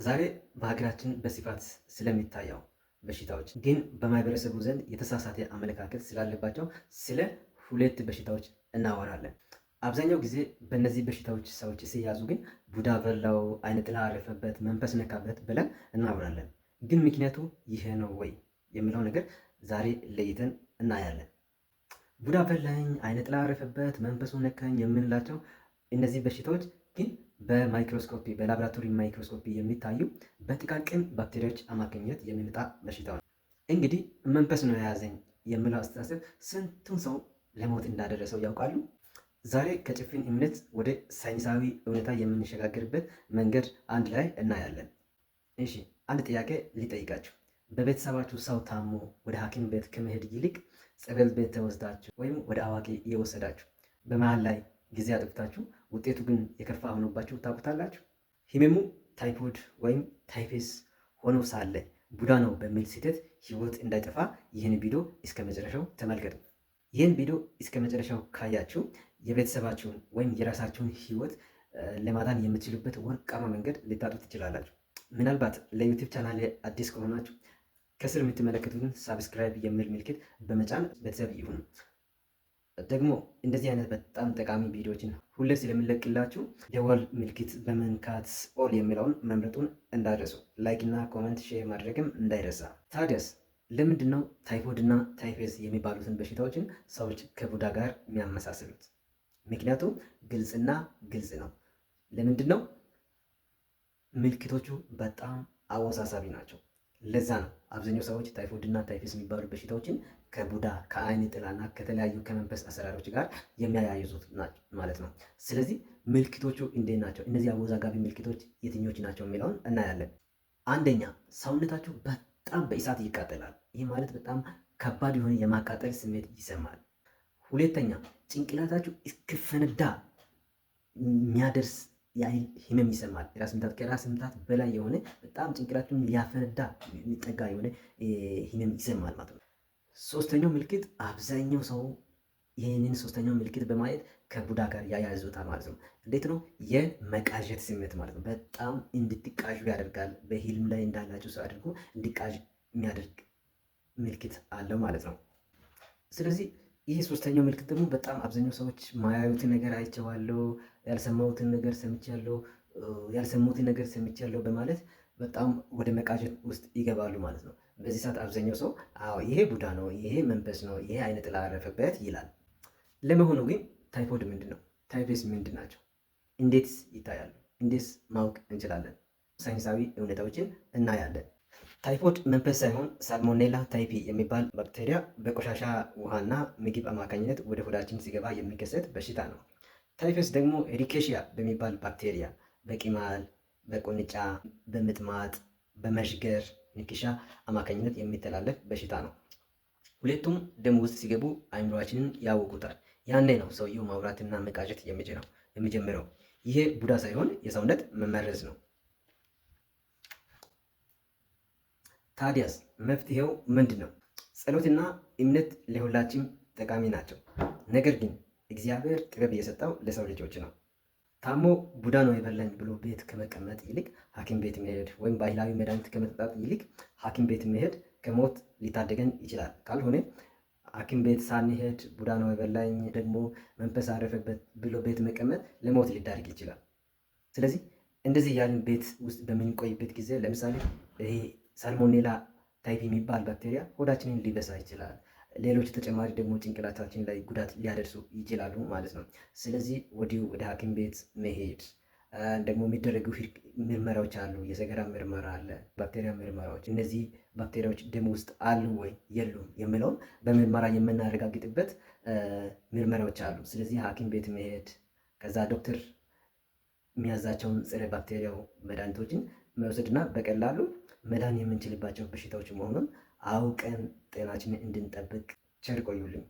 ዛሬ በሀገራችን በስፋት ስለሚታየው በሽታዎች ግን በማህበረሰቡ ዘንድ የተሳሳተ አመለካከት ስላለባቸው ስለ ሁለት በሽታዎች እናወራለን። አብዛኛው ጊዜ በእነዚህ በሽታዎች ሰዎች ሲያዙ ግን ቡዳ በላው፣ አይነ ጥላ አረፈበት፣ መንፈስ ነካበት ብለን እናወራለን። ግን ምክንያቱ ይሄ ነው ወይ የሚለው ነገር ዛሬ ለይተን እናያለን። ቡዳ በላኝ፣ አይነ ጥላ አረፈበት፣ መንፈሱ ነካኝ የምንላቸው እነዚህ በሽታዎች ግን በማይክሮስኮፒ በላቦራቶሪ ማይክሮስኮፒ የሚታዩ በጥቃቅን ባክቴሪያዎች አማካኝነት የሚመጣ በሽታ ነው። እንግዲህ መንፈስ ነው የያዘኝ የሚለው አስተሳሰብ ስንቱን ሰው ለሞት እንዳደረሰው ያውቃሉ? ዛሬ ከጭፍን እምነት ወደ ሳይንሳዊ እውነታ የምንሸጋገርበት መንገድ አንድ ላይ እናያለን። እሺ፣ አንድ ጥያቄ ሊጠይቃችሁ። በቤተሰባችሁ ሰው ታሞ ወደ ሐኪም ቤት ከመሄድ ይልቅ ጸበል ቤት ተወስዳችሁ ወይም ወደ አዋቂ እየወሰዳችሁ በመሃል ላይ ጊዜ አጥፍታችሁ ውጤቱ ግን የከፋ ሆኖባችሁ ታውቁታላችሁ? ህመሙ ታይፎይድ ወይም ታይፈስ ሆኖ ሳለ ቡዳ ነው በሚል ስህተት ህይወት እንዳይጠፋ ይህን ቪዲዮ እስከ መጨረሻው ተመልከቱ። ይህን ቪዲዮ እስከ መጨረሻው ካያችሁ የቤተሰባችሁን ወይም የራሳችሁን ህይወት ለማዳን የምትችሉበት ወርቃማ መንገድ ልታጡ ትችላላችሁ። ምናልባት ለዩቲዩብ ቻናል አዲስ ከሆናችሁ ከስር የምትመለከቱትን ሳብስክራይብ የሚል ምልክት በመጫን ቤተሰብ ይሁኑ። ደግሞ እንደዚህ አይነት በጣም ጠቃሚ ቪዲዮዎችን ሁሌ ስለምንለቅላችሁ የደወል ምልክት በመንካት ኦል የሚለውን መምረጡን እንዳይረሱ፣ ላይክ እና ኮመንት ሼር ማድረግም እንዳይረሳ። ታዲያስ ለምንድን ነው ታይፎይድ እና ታይፈስ የሚባሉትን በሽታዎችን ሰዎች ከቡዳ ጋር የሚያመሳስሉት? ምክንያቱም ግልጽና ግልጽ ነው። ለምንድን ነው? ምልክቶቹ በጣም አወሳሳቢ ናቸው። ለዛ ነው አብዛኛው ሰዎች ታይፎይድ እና ታይፈስ የሚባሉ በሽታዎችን ከቡዳ ከአይን ጥላና ከተለያዩ ከመንፈስ አሰራሮች ጋር የሚያያይዙት ማለት ነው። ስለዚህ ምልክቶቹ እንዴት ናቸው? እነዚህ አወዛጋቢ ምልክቶች የትኞች ናቸው የሚለውን እናያለን። አንደኛ፣ ሰውነታችሁ በጣም በእሳት ይቃጠላል። ይህ ማለት በጣም ከባድ የሆነ የማቃጠል ስሜት ይሰማል። ሁለተኛ፣ ጭንቅላታችሁ እስክፈነዳ የሚያደርስ የአይን ህመም ይሰማል። የራስ ምታት ከራስ ምታት በላይ የሆነ በጣም ጭንቅላቱን ሊያፈነዳ የሚጠጋ የሆነ ህመም ይሰማል ማለት ነው። ሶስተኛው ምልክት አብዛኛው ሰው ይህንን ሶስተኛው ምልክት በማየት ከቡዳ ጋር ያያይዙታል ማለት ነው። እንዴት ነው? የመቃዠት ስሜት ማለት ነው። በጣም እንድትቃዡ ያደርጋል። በህልም ላይ እንዳላችሁ ሰው አድርጎ እንዲቃዥ የሚያደርግ ምልክት አለው ማለት ነው። ስለዚህ ይህ ሶስተኛው ምልክት ደግሞ በጣም አብዛኛው ሰዎች ማያዩትን ነገር አይቼዋለሁ፣ ያልሰማሁትን ነገር ሰምቻለሁ፣ ያልሰሙትን ነገር ሰምቻለሁ በማለት በጣም ወደ መቃዠት ውስጥ ይገባሉ ማለት ነው። በዚህ ሰዓት አብዛኛው ሰው አዎ ይሄ ቡዳ ነው፣ ይሄ መንፈስ ነው፣ ይሄ አይነ ጥላ አረፈበት ይላል። ለመሆኑ ግን ታይፎይድ ምንድን ነው? ታይፈስ ምንድን ናቸው? እንዴትስ ይታያሉ? እንዴትስ ማወቅ እንችላለን? ሳይንሳዊ እውነታዎችን እናያለን። ታይፎይድ መንፈስ ሳይሆን ሳልሞኔላ ታይፒ የሚባል ባክቴሪያ በቆሻሻ ውሃና ምግብ አማካኝነት ወደ ሆዳችን ሲገባ የሚከሰት በሽታ ነው። ታይፈስ ደግሞ ሪኬሽያ በሚባል ባክቴሪያ በቂማል፣ በቁንጫ፣ በምጥማጥ፣ በመዥገር ንክሻ አማካኝነት የሚተላለፍ በሽታ ነው። ሁለቱም ደም ውስጥ ሲገቡ አእምሯችንን ያውቁታል። ያኔ ነው ሰውየው ማውራትና መቃዠት የሚጀምረው። ይሄ ቡዳ ሳይሆን የሰውነት መመረዝ ነው። ታዲያስ መፍትሄው ምንድን ነው? ጸሎትና እምነት ለሁላችንም ጠቃሚ ናቸው። ነገር ግን እግዚአብሔር ጥበብ የሰጠው ለሰው ልጆች ነው። ታሞ ቡዳ ነው የበላኝ ብሎ ቤት ከመቀመጥ ይልቅ ሐኪም ቤት መሄድ ወይም ባህላዊ መድኃኒት ከመጠጣት ይልቅ ሐኪም ቤት መሄድ ከሞት ሊታደገን ይችላል። ካልሆነ ሐኪም ቤት ሳንሄድ ቡዳ ነው የበላኝ ደግሞ መንፈስ አረፈበት ብሎ ቤት መቀመጥ ለሞት ሊዳርግ ይችላል። ስለዚህ እንደዚህ ያልን ቤት ውስጥ በምንቆይበት ጊዜ ለምሳሌ ይሄ ሳልሞኔላ ታይፕ የሚባል ባክቴሪያ ሆዳችንን ሊበሳ ይችላል። ሌሎች ተጨማሪ ደግሞ ጭንቅላታችን ላይ ጉዳት ሊያደርሱ ይችላሉ ማለት ነው። ስለዚህ ወዲሁ ወደ ሐኪም ቤት መሄድ ደግሞ የሚደረጉ ምርመራዎች አሉ። የሰገራ ምርመራ አለ፣ ባክቴሪያ ምርመራዎች። እነዚህ ባክቴሪያዎች ደም ውስጥ አሉ ወይ የሉም የሚለውን በምርመራ የምናረጋግጥበት ምርመራዎች አሉ። ስለዚህ ሐኪም ቤት መሄድ ከዛ ዶክተር የሚያዛቸውን ጸረ ባክቴሪያው መድኃኒቶችን መውሰድና በቀላሉ መዳን የምንችልባቸው በሽታዎች መሆኑን አውቀን ጤናችንን እንድንጠብቅ ቸር ቆዩልኝ።